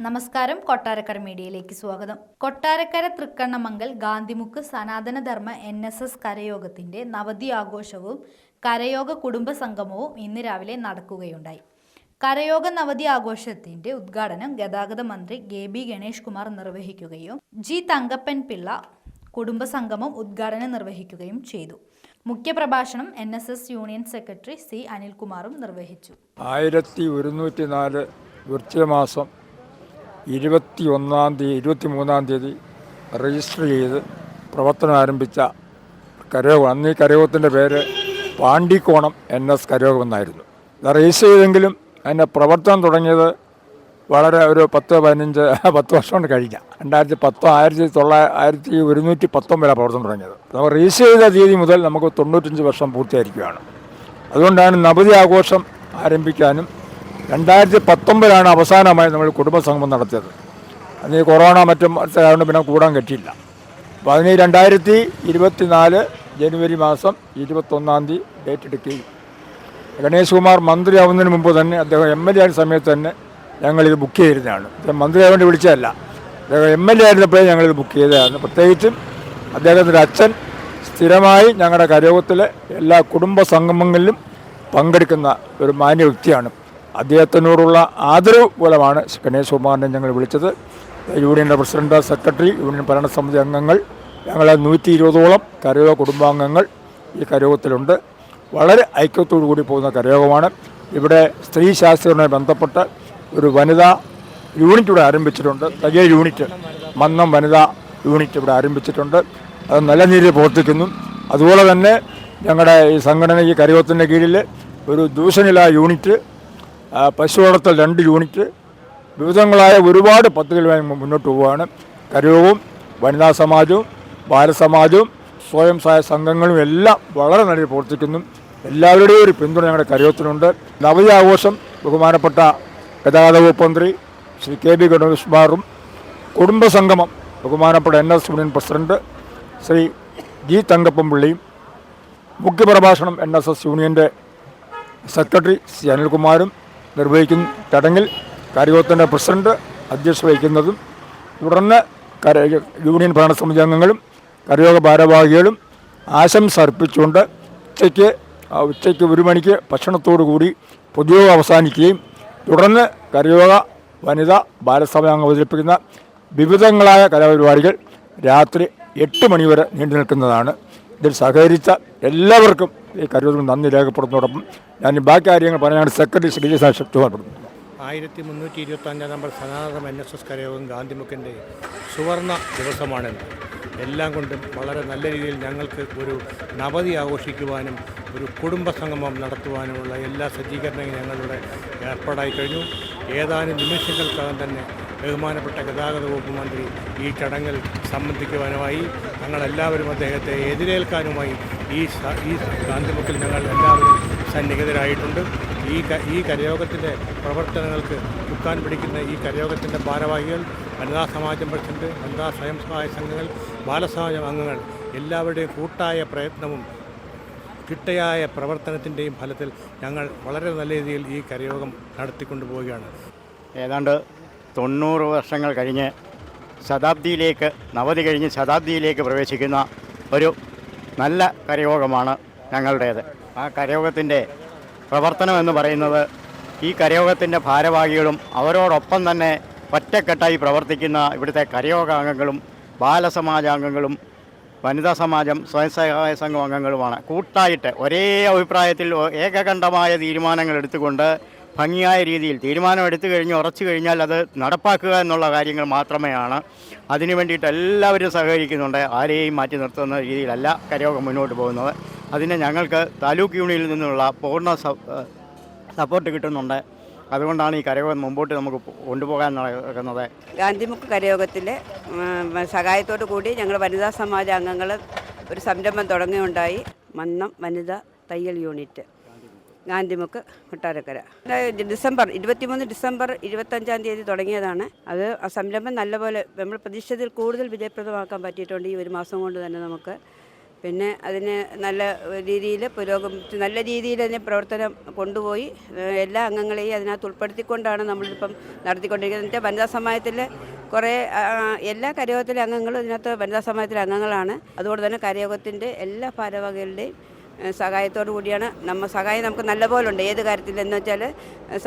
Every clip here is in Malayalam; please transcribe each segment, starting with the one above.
നമസ്കാരം. കൊട്ടാരക്കര മീഡിയയിലേക്ക് സ്വാഗതം. കൊട്ടാരക്കര തൃക്കണ്ണമംഗൽ ഗാന്ധിമുക്ക് സനാതനധർമ്മ NSS കരയോഗത്തിന്റെ നവതി ആഘോഷവും കരയോഗ കുടുംബ സംഗമവും ഇന്ന് രാവിലെ നടക്കുകയുണ്ടായി. കരയോഗ നവതി ആഘോഷത്തിന്റെ ഉദ്ഘാടനം ഗതാഗത മന്ത്രി KB ഗണേഷ് കുമാർ നിർവഹിക്കുകയും G തങ്കപ്പൻ പിള്ള കുടുംബ സംഗമം ഉദ്ഘാടനം നിർവഹിക്കുകയും ചെയ്തു. മുഖ്യപ്രഭാഷണം NSS യൂണിയൻ സെക്രട്ടറി C അനിൽകുമാറും നിർവഹിച്ചു. 1104 വൃശ്ചികമാസം 23-ാം തീയതി രജിസ്റ്റർ ചെയ്ത് പ്രവർത്തനം ആരംഭിച്ച കരയോഗം. അന്ന് ഈ കരയോഗത്തിൻ്റെ പേര് പാണ്ടിക്കോണം NS കരയോഗം എന്നായിരുന്നു. ഇത് രജിസ്റ്റർ ചെയ്തെങ്കിലും അതിൻ്റെ പ്രവർത്തനം തുടങ്ങിയത് വളരെ ഒരു 10 വർഷം കൊണ്ട് കഴിഞ്ഞ 1119 പ്രവർത്തനം തുടങ്ങിയത്. നമ്മൾ രജിസ്റ്റർ ചെയ്ത തീയതി മുതൽ നമുക്ക് 95 വർഷം പൂർത്തിയായിരിക്കുകയാണ്. അതുകൊണ്ടാണ് നവതി ആഘോഷം ആരംഭിക്കാനും 2019 അവസാനമായി നമ്മൾ കുടുംബസംഗമം നടത്തിയത്. അന്ന് ഈ കൊറോണ മറ്റും ആയതുകൊണ്ട് പിന്നെ കൂടാൻ പറ്റിയില്ല. അപ്പോൾ അതിന് 2024 ജനുവരി മാസം 21-ാം തീയതി ഡേറ്റ് എടുക്കുകയും ഗണേഷ് കുമാർ മന്ത്രിയാവുന്നതിന് മുമ്പ് തന്നെ അദ്ദേഹം MLA ആയ സമയത്ത് തന്നെ ഞങ്ങളിത് ബുക്ക് ചെയ്തിരുന്നതാണ്. അദ്ദേഹം മന്ത്രിയാവേണ്ടി വിളിച്ചതല്ല, അദ്ദേഹം MLA ആയിരുന്നപ്പോഴേ ഞങ്ങളിത് ബുക്ക് ചെയ്തതാണ്. പ്രത്യേകിച്ചും അദ്ദേഹത്തിൻ്റെ അച്ഛൻ സ്ഥിരമായി ഞങ്ങളുടെ കരയോഗത്തിലെ എല്ലാ കുടുംബ സംഗമങ്ങളിലും പങ്കെടുക്കുന്ന ഒരു മാന്യ വ്യക്തിയാണ്. അദ്ദേഹത്തിനോടുള്ള ആദരവ് മൂലമാണ് ഗണേഷ് കുമാറിനെ ഞങ്ങൾ വിളിച്ചത്. യൂണിയൻ്റെ പ്രസിഡന്റ്, സെക്രട്ടറി, യൂണിയൻ ഭരണസമിതി അംഗങ്ങൾ, ഞങ്ങളെ 120ഓളം കരയോഗ കുടുംബാംഗങ്ങൾ ഈ കരയോഗത്തിലുണ്ട്. വളരെ ഐക്യത്തോടു കൂടി പോകുന്ന കരയോഗമാണ്. ഇവിടെ സ്ത്രീ ശാസ്ത്രവുമായി ബന്ധപ്പെട്ട് ഒരു വനിതാ യൂണിറ്റ് ഇവിടെ ആരംഭിച്ചിട്ടുണ്ട്. തയ്യ യൂണിറ്റ്, മന്നം വനിതാ യൂണിറ്റ് ഇവിടെ ആരംഭിച്ചിട്ടുണ്ട്. അത് നല്ല രീതിയിൽ പ്രവർത്തിക്കുന്നു. അതുപോലെ തന്നെ ഞങ്ങളുടെ ഈ സംഘടന, ഈ കരയോഗത്തിൻ്റെ കീഴിൽ ഒരു ദൂഷണില യൂണിറ്റ്, പശു വളർത്തൽ 2 യൂണിറ്റ്, വിവിധങ്ങളായ ഒരുപാട് പദ്ധതികളുമായി മുന്നോട്ട് പോവുകയാണ്. കരയോഗവും വനിതാ സമാജവും ബാലസമാജവും സ്വയം സഹായ സംഘങ്ങളും എല്ലാം വളരെ നല്ല പ്രവർത്തിക്കുന്നു. എല്ലാവരുടെയും ഒരു പിന്തുണ ഞങ്ങളുടെ കരയോഗത്തിനുണ്ട്. നവതി ആഘോഷം ബഹുമാനപ്പെട്ട ഗതാഗത വകുപ്പ് മന്ത്രി ശ്രീ KB ഗണേഷ് കുമാറും കുടുംബസംഗമം ബഹുമാനപ്പെട്ട NS union president Shri G Thankappan പിള്ളയും മുഖ്യപ്രഭാഷണം NSS യൂണിയൻ്റെ സെക്രട്ടറി C അനിൽകുമാറും നിർവഹിക്കുന്ന ചടങ്ങിൽ കരയോഗത്തിൻ്റെ പ്രസിഡന്റ് അധ്യക്ഷത വഹിക്കുന്നതും തുടർന്ന് യൂണിയൻ ഭരണസമിതി അംഗങ്ങളും കരയോഗ ഭാരവാഹികളും ആശംസ അർപ്പിച്ചുകൊണ്ട് ഉച്ചയ്ക്ക് 1 മണിക്ക് ഭക്ഷണത്തോടു കൂടി പൊതുയോഗം അവസാനിക്കുകയും തുടർന്ന് കരയോഗ വനിതാ ബാലസഭ അംഗം അവതരിപ്പിക്കുന്ന വിവിധങ്ങളായ കലാപരിപാടികൾ രാത്രി 8 മണി വരെ നീണ്ടു നിൽക്കുന്നതാണ്. ഇതിൽ സഹകരിച്ച എല്ലാവർക്കും ഈ കരയോഗത്തിൽ നന്ദി രേഖപ്പെടുത്തുന്നതോടൊപ്പം ഞാൻ ബാക്കി കാര്യങ്ങൾ പറയാനാണ് സെക്രട്ടറി ശ്രീ ശക്തിപ്പെടുത്തുന്നത്. 1325 നമ്പർ സനാതന NSS കരയോഗം ഗാന്ധിമുക്കിൻ്റെ സുവർണ ദിവസമാണെന്ന് എല്ലാം കൊണ്ടും വളരെ നല്ല രീതിയിൽ ഞങ്ങൾക്ക് ഒരു നവതി ആഘോഷിക്കുവാനും ഒരു കുടുംബസംഗമം നടത്തുവാനുമുള്ള എല്ലാ സജ്ജീകരണങ്ങളും ഞങ്ങളുടെ ഏർപ്പാടായി കഴിഞ്ഞു. ഏതാനും നിമിഷങ്ങൾക്കകം തന്നെ ബഹുമാനപ്പെട്ട ഗതാഗത വകുപ്പ് മന്ത്രി ഈ ചടങ്ങിൽ സംബന്ധിക്കുവാനുമായി ഞങ്ങളെല്ലാവരും അദ്ദേഹത്തെ എതിരേൽക്കാനുമായി ഈ ഗാന്ധിമുക്കിൽ ഞങ്ങൾ എല്ലാവരും സന്നിഹിതരായിട്ടുണ്ട്. ഈ കരയോഗത്തിൻ്റെ പ്രവർത്തനങ്ങൾക്ക് ചുക്കാൻ പിടിക്കുന്ന ഈ കരയോഗത്തിൻ്റെ ഭാരവാഹികൾ, വനിതാ സമാജം പ്രസിഡന്റ്, വനിതാ സ്വയം സഹായ സംഘങ്ങൾ, ബാലസമാജം അംഗങ്ങൾ എല്ലാവരുടെയും കൂട്ടായ പ്രയത്നവും ചിട്ടയായ പ്രവർത്തനത്തിൻ്റെയും ഫലത്തിൽ ഞങ്ങൾ വളരെ നല്ല രീതിയിൽ ഈ കരയോഗം നടത്തിക്കൊണ്ടു പോവുകയാണ്. ഏതാണ്ട് 90 വർഷങ്ങൾ കഴിഞ്ഞ് ശതാബ്ദിയിലേക്ക്, നവതി കഴിഞ്ഞ് ശതാബ്ദിയിലേക്ക് പ്രവേശിക്കുന്ന ഒരു നല്ല കരയോഗമാണ് ഞങ്ങളുടേത്. ആ കരയോഗത്തിൻ്റെ പ്രവർത്തനം എന്ന് പറയുന്നത് ഈ കരയോഗത്തിൻ്റെ ഭാരവാഹികളും അവരോടൊപ്പം തന്നെ ഒറ്റക്കെട്ടായി പ്രവർത്തിക്കുന്ന ഇവിടുത്തെ കരയോഗാംഗങ്ങളും ബാലസമാജാംഗങ്ങളും വനിതാ സമാജം സ്വയം സഹായ സംഘം അംഗങ്ങളുമാണ്. കൂട്ടായിട്ട് ഒരേ അഭിപ്രായത്തിൽ ഏകകണ്ഠമായ തീരുമാനങ്ങൾ എടുത്തുകൊണ്ട് ഭംഗിയായ രീതിയിൽ തീരുമാനം എടുത്തു കഴിഞ്ഞ് ഉറച്ചു കഴിഞ്ഞാൽ അത് നടപ്പാക്കുക എന്നുള്ള കാര്യങ്ങൾ മാത്രമേയാണ്. അതിനു വേണ്ടിയിട്ട് എല്ലാവരും സഹകരിക്കുന്നുണ്ട്. ആരെയും മാറ്റി നിർത്തുന്ന രീതിയിലല്ല കരയോഗം മുന്നോട്ട് പോകുന്നത്. അതിന് ഞങ്ങൾക്ക് താലൂക്ക് യൂണിയനിൽ നിന്നുള്ള പൂർണ്ണ സപ്പോർട്ട് കിട്ടുന്നുണ്ട്. അതുകൊണ്ടാണ് ഈ കരയോഗം മുമ്പോട്ട് നമുക്ക് കൊണ്ടുപോകാൻ നടക്കുന്നത്. ഗാന്ധിമുക്ക് കരയോഗത്തിലെ സഹായത്തോടു കൂടി ഞങ്ങൾ വനിതാ സമാജ അംഗങ്ങൾ ഒരു സംരംഭം തുടങ്ങുകയുണ്ടായി. മന്നം വനിതാ തയ്യൽ യൂണിറ്റ്, ഗാന്ധിമുക്ക്, കൊട്ടാരക്കര. 23 ഡിസംബർ 25-ാം തീയതി തുടങ്ങിയതാണ്. അത് ആ സംരംഭം നല്ലപോലെ നമ്മൾ പ്രതീക്ഷിച്ചതിൽ കൂടുതൽ വിജയപ്രദമാക്കാൻ പറ്റിയിട്ടുണ്ട്. ഈ 1 മാസം കൊണ്ട് തന്നെ നമുക്ക് പിന്നെ അതിന് നല്ല രീതിയിൽ പുരോഗമിച്ച് നല്ല രീതിയിൽ അതിനെ പ്രവർത്തനം കൊണ്ടുപോയി എല്ലാ അംഗങ്ങളെയും അതിനകത്ത് ഉൾപ്പെടുത്തിക്കൊണ്ടാണ് നമ്മളിപ്പം നടത്തിക്കൊണ്ടിരിക്കുന്നത്. എന്നിട്ട് വനിതാ സമാജത്തിൽ കുറേ എല്ലാ കരയോഗത്തിലെ അംഗങ്ങളും ഇതിനകത്ത് വനിതാ സമാജത്തിലെ അംഗങ്ങളാണ്. അതുകൊണ്ട് തന്നെ കരയോഗത്തിൻ്റെ എല്ലാ ഭാരവാഹികളുടെയും സഹായത്തോടു കൂടിയാണ് സഹായം നമുക്ക് നല്ലപോലെ ഉണ്ട്. ഏത് കാര്യത്തിൽ എന്ന് വെച്ചാൽ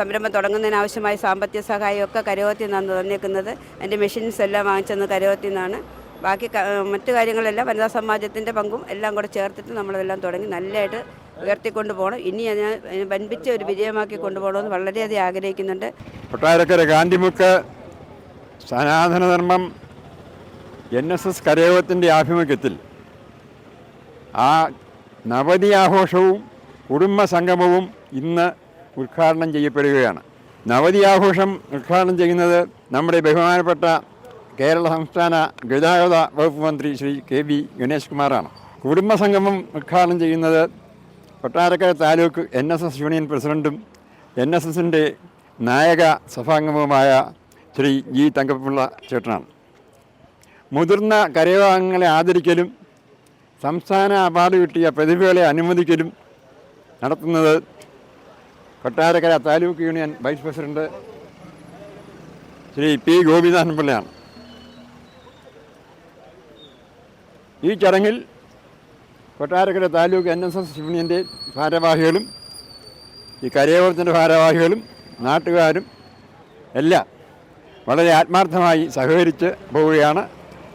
സംരംഭം തുടങ്ങുന്നതിന് ആവശ്യമായ സാമ്പത്തിക സഹായമൊക്കെ കരയോഗത്തിൽ നിന്നാണ് തന്നേക്കുന്നത്. അതിൻ്റെ മെഷീൻസ് എല്ലാം വാങ്ങിച്ചെന്ന് കരയോഗത്തിൽ നിന്നാണ്. ബാക്കി മറ്റു കാര്യങ്ങളെല്ലാം വനിതാ സമാജത്തിൻ്റെ പങ്കും എല്ലാം കൂടെ ചേർത്തിട്ട് നമ്മളതെല്ലാം തുടങ്ങി നല്ലതായിട്ട് ഉയർത്തിക്കൊണ്ട് പോകണം. ഇനി അതിനെ വൻപിച്ച ഒരു വിജയമാക്കി കൊണ്ടുപോകണമെന്ന് വളരെയധികം ആഗ്രഹിക്കുന്നുണ്ട്. കൊട്ടാരക്കര ഗാന്ധിമുക്ക് സനാതനധർമ്മം NSS കരയോഗത്തിൻ്റെ ആഭിമുഖ്യത്തിൽ ആ നവതി ആഘോഷവും കുടുംബ സംഗമവും ഇന്ന് ഉദ്ഘാടനം ചെയ്യപ്പെടുകയാണ്. നവതി ആഘോഷം ഉദ്ഘാടനം ചെയ്യുന്നത് നമ്മുടെ ബഹുമാനപ്പെട്ട കേരള സംസ്ഥാന ഗതാഗത വകുപ്പ് മന്ത്രി ശ്രീ KB ഗണേഷ് കുമാറാണ്. കുടുംബ സംഗമം ഉദ്ഘാടനം ചെയ്യുന്നത് കൊട്ടാരക്കര താലൂക്ക് NSS യൂണിയൻ പ്രസിഡൻറ്റും NSSൻ്റെ നായക സഭാംഗവുമായ ശ്രീ G തങ്കപ്പിള്ള ചേട്ടനാണ്. മുതിർന്ന കരയോഗാംഗങ്ങളെ ആദരിക്കലും സംസ്ഥാന അവാർഡ് കിട്ടിയ പ്രതിഭകളെ അനുമോദിക്കലും നടത്തുന്നത് Kottarakkara taluk union vice president Shri P Gopinathan പിള്ളയാണ്. ഈ ചടങ്ങിൽ കൊട്ടാരക്കര താലൂക്ക് NSS യൂണിയൻ്റെ ഭാരവാഹികളും ഈ കരയോഗത്തിൻ്റെ ഭാരവാഹികളും നാട്ടുകാരും എല്ലാം വളരെ ആത്മാർത്ഥമായി സഹകരിച്ച് പോവുകയാണ്.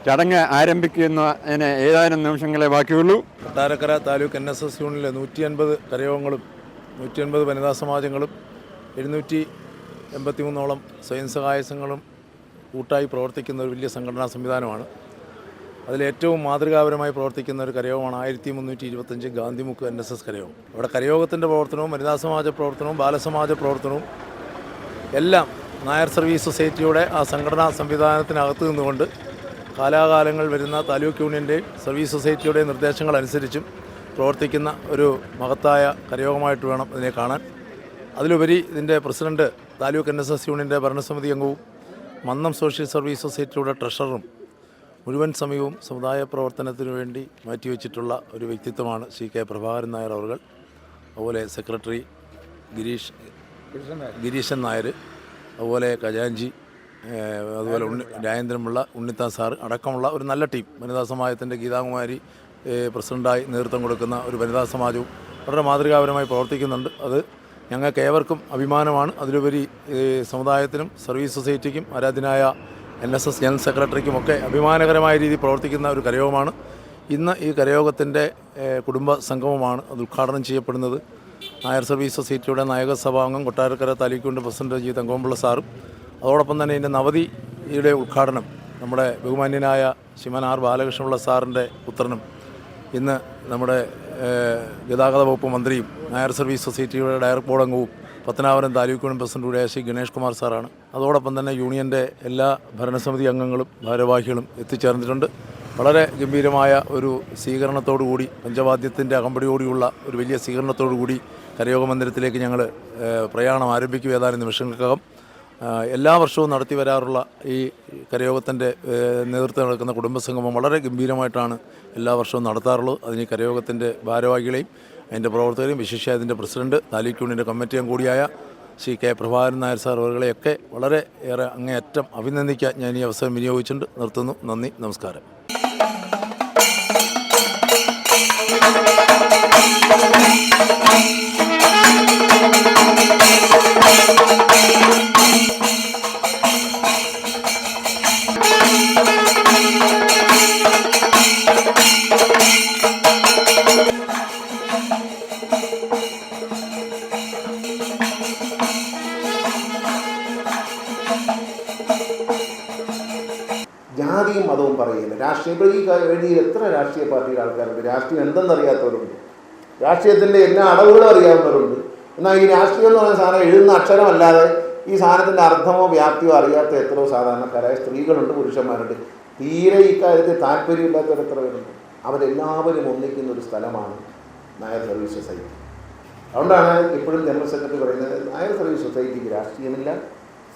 ചടങ്ങ് ആരംഭിക്കുന്നതിന് ഏതാനും നിമിഷങ്ങളെ ബാക്കിയുള്ളൂ. കൊട്ടാരക്കര താലൂക്ക് NSS യൂണിയനിലെ 150 കരയോഗങ്ങളും 150 വനിതാ സമാജങ്ങളും 783 സ്വയം സഹായ സംഘങ്ങളും കൂട്ടായി പ്രവർത്തിക്കുന്ന ഒരു വലിയ സംഘടനാ സംവിധാനമാണ്. അതിലേറ്റവും മാതൃകാപരമായി പ്രവർത്തിക്കുന്ന ഒരു കരയോഗമാണ് 1325 ഗാന്ധിമുക്ക് NSS കരയോഗം. അവിടെ കരയോഗത്തിൻ്റെ പ്രവർത്തനവും വനിതാ സമാജ പ്രവർത്തനവും ബാലസമാജ പ്രവർത്തനവും എല്ലാം നായർ സർവീസ് സൊസൈറ്റിയുടെ ആ സംഘടനാ സംവിധാനത്തിനകത്ത് നിന്നുകൊണ്ട് കാലാകാലങ്ങൾ വരുന്ന താലൂക്ക് യൂണിയൻ്റെയും സർവീസ് സൊസൈറ്റിയുടെയും നിർദ്ദേശങ്ങളനുസരിച്ചും പ്രവർത്തിക്കുന്ന ഒരു മഹത്തായ കരയോഗമായിട്ട് വേണം ഇതിനെ കാണാൻ. അതിലുപരി ഇതിൻ്റെ പ്രസിഡൻറ്റ് താലൂക്ക് NSS യൂണിയൻ്റെ ഭരണസമിതി അംഗവും മന്നം സോഷ്യൽ സർവീസ് സൊസൈറ്റിയുടെ ട്രഷററും മുഴുവൻ സമയവും സമുദായ പ്രവർത്തനത്തിനു വേണ്ടി മാറ്റിവെച്ചിട്ടുള്ള ഒരു വ്യക്തിത്വമാണ് ശ്രീ K പ്രഭാകരൻ നായർ അവർ. അതുപോലെ സെക്രട്ടറി ഗിരീശൻ നായർ, അതുപോലെ ഖജാൻജി, അതുപോലെ രാജേന്ദ്രൻപിള്ള, ഉണ്ണിത്താൻ സാർ അടക്കമുള്ള ഒരു നല്ല ടീം. വനിതാ സമാജത്തിൻ്റെ ഗീതാകുമാരി പ്രസിഡൻ്റായി നേതൃത്വം കൊടുക്കുന്ന ഒരു വനിതാ സമാജവും വളരെ മാതൃകാപരമായി പ്രവർത്തിക്കുന്നുണ്ട്. അത് ഞങ്ങൾക്ക് ഏവർക്കും അഭിമാനമാണ്. അതിലുപരി സമുദായത്തിനും സർവീസ് സൊസൈറ്റിക്കും ആരാധ്യനായ NSS ജനറൽ സെക്രട്ടറിക്കുമൊക്കെ അഭിമാനകരമായ രീതിയിൽ പ്രവർത്തിക്കുന്ന ഒരു കരയോഗമാണ്. ഇന്ന് ഈ കരയോഗത്തിൻ്റെ കുടുംബ സംഗമമാണ് അത് ഉദ്ഘാടനം ചെയ്യപ്പെടുന്നത്. നായർ സർവീസ് സൊസൈറ്റിയുടെ നായക സഭാംഗം Kottarakkara taluk union president G Thankappillai സാറും അതോടൊപ്പം തന്നെ ഇതിൻ്റെ നവതിയുടെ ഉദ്ഘാടനം നമ്മുടെ ബഹുമാന്യനായ ശ്രീമാൻ R ബാലകൃഷ്ണപിള്ള സാറിൻ്റെ പുത്രനും ഇന്ന് നമ്മുടെ ഗതാഗത വകുപ്പ് മന്ത്രിയും നായർ സർവീസ് സൊസൈറ്റിയുടെ ഡയറക്ടർ ബോർഡ് അംഗവും പത്തനാപുരം താലൂക്ക് യൂണിയൻ പ്രസിഡന്റ് കൂടിയായ ശ്രീ ഗണേഷ് കുമാർ സാറാണ്. അതോടൊപ്പം തന്നെ യൂണിയൻ്റെ എല്ലാ ഭരണസമിതി അംഗങ്ങളും ഭാരവാഹികളും എത്തിച്ചേർന്നിട്ടുണ്ട്. വളരെ ഗംഭീരമായ ഒരു സ്വീകരണത്തോടു കൂടി പഞ്ചവാദ്യത്തിൻ്റെ അകമ്പടിയോടുകൂടിയുള്ള ഒരു വലിയ സ്വീകരണത്തോടു കൂടി കരയോഗ മന്ദിരത്തിലേക്ക് ഞങ്ങൾ പ്രയാണം ആരംഭിക്കും ഏതാനും നിമിഷങ്ങൾക്കകം. എല്ലാ വർഷവും നടത്തി വരാറുള്ള ഈ കരയോഗത്തിൻ്റെ നേതൃത്വം നടക്കുന്ന കുടുംബസംഗമം വളരെ ഗംഭീരമായിട്ടാണ് എല്ലാ വർഷവും നടത്താറുള്ളത്. അതിന് കരയോഗത്തിൻ്റെ ഭാരവാഹികളെയും അതിൻ്റെ പ്രവർത്തകരെയും വിശേഷിച്ച് അതിൻ്റെ പ്രസിഡന്റ് താലൂക്ക് യൂണിയൻ്റെ കമ്മിറ്റി അംഗം കൂടിയായ ശ്രീ K പ്രഭാകരൻ നായർ സാർ അവരുകളെയൊക്കെ വളരെ ഏറെ അങ്ങേയറ്റം അഭിനന്ദിക്കാൻ ഞാൻ ഈ അവസരം വിനിയോഗിച്ചുകൊണ്ട് നിർത്തുന്നു. നന്ദി, നമസ്കാരം. ജാതിയും മതവും പറയുന്നില്ല. രാഷ്ട്രീയം ഇപ്പോൾ ഈ വേദിയിൽ എത്ര രാഷ്ട്രീയ പാർട്ടിയുടെ ആൾക്കാരുണ്ട്. രാഷ്ട്രീയം എന്തെന്നറിയാത്തവരുണ്ട്, രാഷ്ട്രീയത്തിൻ്റെ എല്ലാ അളവുകളും അറിയാവുന്നവരുണ്ട്. എന്നാൽ ഈ രാഷ്ട്രീയം എന്ന് പറയുന്ന സാധനം എഴുതുന്ന അക്ഷരമല്ലാതെ ഈ സാധനത്തിൻ്റെ അർത്ഥമോ വ്യാപ്തിയോ അറിയാത്ത എത്രയോ സാധാരണക്കാരായ സ്ത്രീകളുണ്ട്, പുരുഷന്മാരുണ്ട്. തീരെ ഇക്കാര്യത്തിൽ താല്പര്യമില്ലാത്തവർ എത്ര പേരുണ്ട്. അവരെല്ലാവരും ഒന്നിക്കുന്ന ഒരു സ്ഥലമാണ് നായർ സർവീസ് സൊസൈറ്റി. അതുകൊണ്ടാണ് ഇപ്പോഴും ജനറൽ സെക്രട്ടറി പറയുന്നത് നായർ സർവീസ് സൊസൈറ്റിക്ക് രാഷ്ട്രീയമില്ല,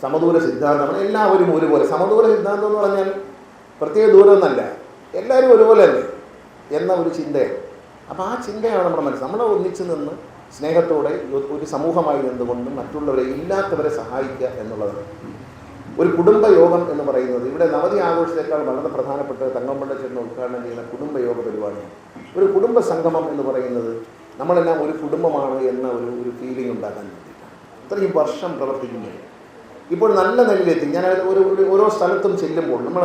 സമദൂര സിദ്ധാന്തമാണ്. എല്ലാവരും ഒരുപോലെ. സമദൂര സിദ്ധാന്തം എന്ന് പറഞ്ഞാൽ പ്രത്യേക ദൂരമൊന്നല്ല, എല്ലാവരും ഒരുപോലെ അല്ലേ. എന്ന ഒരു ചിന്തയാണ്. അപ്പോൾ ആ ചിന്തയാണ് നമ്മുടെ മനസ്സ്. നമ്മളെ ഒന്നിച്ച് നിന്ന് സ്നേഹത്തോടെ ഒരു സമൂഹമായി നിന്നുകൊണ്ട് മറ്റുള്ളവരെ ഇല്ലാത്തവരെ സഹായിക്കുക എന്നുള്ളതാണ് ഒരു കുടുംബയോഗം എന്ന് പറയുന്നത്. ഇവിടെ നവതി ആഘോഷത്തേക്കാൾ വളരെ പ്രധാനപ്പെട്ട തങ്കമ്പള്ള ചേട്ടൻ ഉദ്ഘാടനം ചെയ്യുന്ന കുടുംബയോഗ പരിപാടിയാണ്. ഒരു കുടുംബ സംഗമം എന്ന് പറയുന്നത് നമ്മളെല്ലാം ഒരു കുടുംബമാണ് എന്ന ഒരു ഫീലിംഗ് ഉണ്ടാക്കാൻ വേണ്ടിയിട്ടാണ് ഇത്രയും വർഷം പ്രവർത്തിക്കുന്നത്. ഇപ്പോൾ നല്ല നിലയിലെത്തി. ഞാൻ ഓരോ സ്ഥലത്തും ചെല്ലുമ്പോൾ നമ്മൾ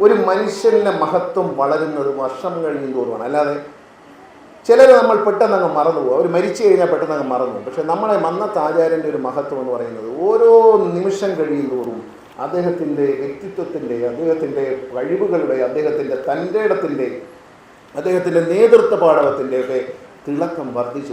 ഒരു മനുഷ്യൻ്റെ മഹത്വം വളരുന്നത് വർഷം കഴിയും തോറുമാണ്. അല്ലാതെ ചിലർ നമ്മൾ പെട്ടെന്ന് അങ്ങ് മറന്നു പോകും. അവർ മരിച്ചു കഴിഞ്ഞാൽ പെട്ടെന്ന് അങ്ങ് മറന്നു. പക്ഷേ നമ്മളെ മന്നത്ത് ആചാര്യൻ്റെ ഒരു മഹത്വം എന്ന് പറയുന്നത് ഓരോ നിമിഷം കഴിയും തോറും അദ്ദേഹത്തിൻ്റെ വ്യക്തിത്വത്തിൻ്റെ, അദ്ദേഹത്തിൻ്റെ കഴിവുകളുടെ, അദ്ദേഹത്തിൻ്റെ തൻ്റെ ഇടത്തിൻ്റെ, അദ്ദേഹത്തിൻ്റെ നേതൃത്വ പാടവത്തിൻ്റെയൊക്കെ തിളക്കം വർദ്ധിച്ചു.